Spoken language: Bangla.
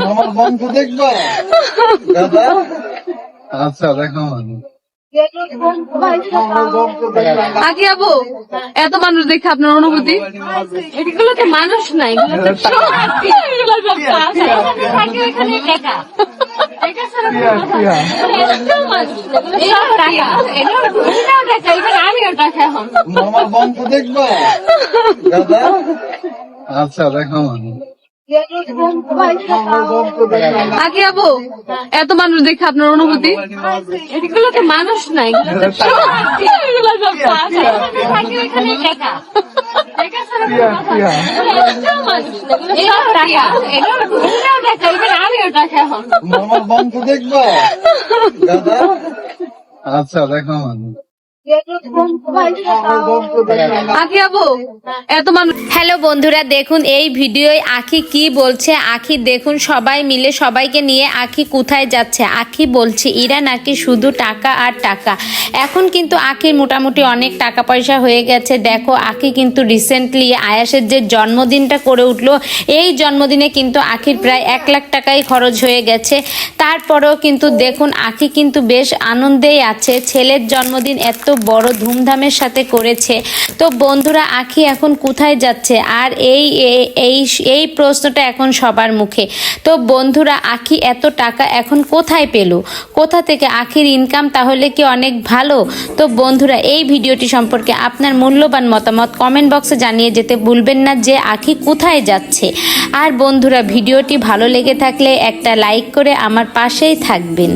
আমার বন্ধু দেখবা দাদা? আচ্ছা দেখো আগে আবু এত মানুষ দেখে আপনার অনুভূতি? এগুলো তো মানুষ নাই, এগুলো সব আমার বন্ধু দেখবা দাদা? আচ্ছা দেখো আগে আবু এত মানুষ দেখে আপনার অনুভূতি? এগুলো তো মানুষ নাই, এগুলো সব আমার বন্ধু দেখবা দাদা? আচ্ছা দেখো আগে আবু এত মানুষ। হ্যালো বন্ধুরা, দেখুন এই ভিডিওয় আখি কি বলছে। আখি দেখুন, সবাই মিলে সবাইকে নিয়ে আখি কোথায় যাচ্ছে। আখি বলছে ইরা নাকি শুধু টাকা আর টাকা। এখন কিন্তু আখির মোটামুটি অনেক টাকা পয়সা হয়ে গেছে। দেখো আখি কিন্তু রিসেন্টলি আয়াসের যে জন্মদিনটা করে উঠলো, এই জন্মদিনে কিন্তু আখির প্রায় 1 লাখ টাকাই খরচ হয়ে গেছে। তারপরেও কিন্তু দেখুন আখি কিন্তু বেশ আনন্দেই আছে, ছেলের জন্মদিন এত বড় ধুমধামের সাথে করেছে। তো বন্ধুরা আখি এখন কোথায় যাচ্ছে, আর এই প্রশ্নটা এখন সবার মুখে। তো বন্ধুরা আখি এত টাকা এখন কোথায় পেল, কোথা থেকে? আখির ইনকাম তাহলে কি অনেক ভালো? তো বন্ধুরা এই ভিডিওটি সম্পর্কে আপনার মূল্যবান মতামত কমেন্ট বক্সে জানিয়ে যেতে ভুলবেন না যে আখি কোথায় যাচ্ছে। আর বন্ধুরা ভিডিওটি ভালো লেগে থাকলে একটা লাইক করে আমার পাশেই থাকবেন।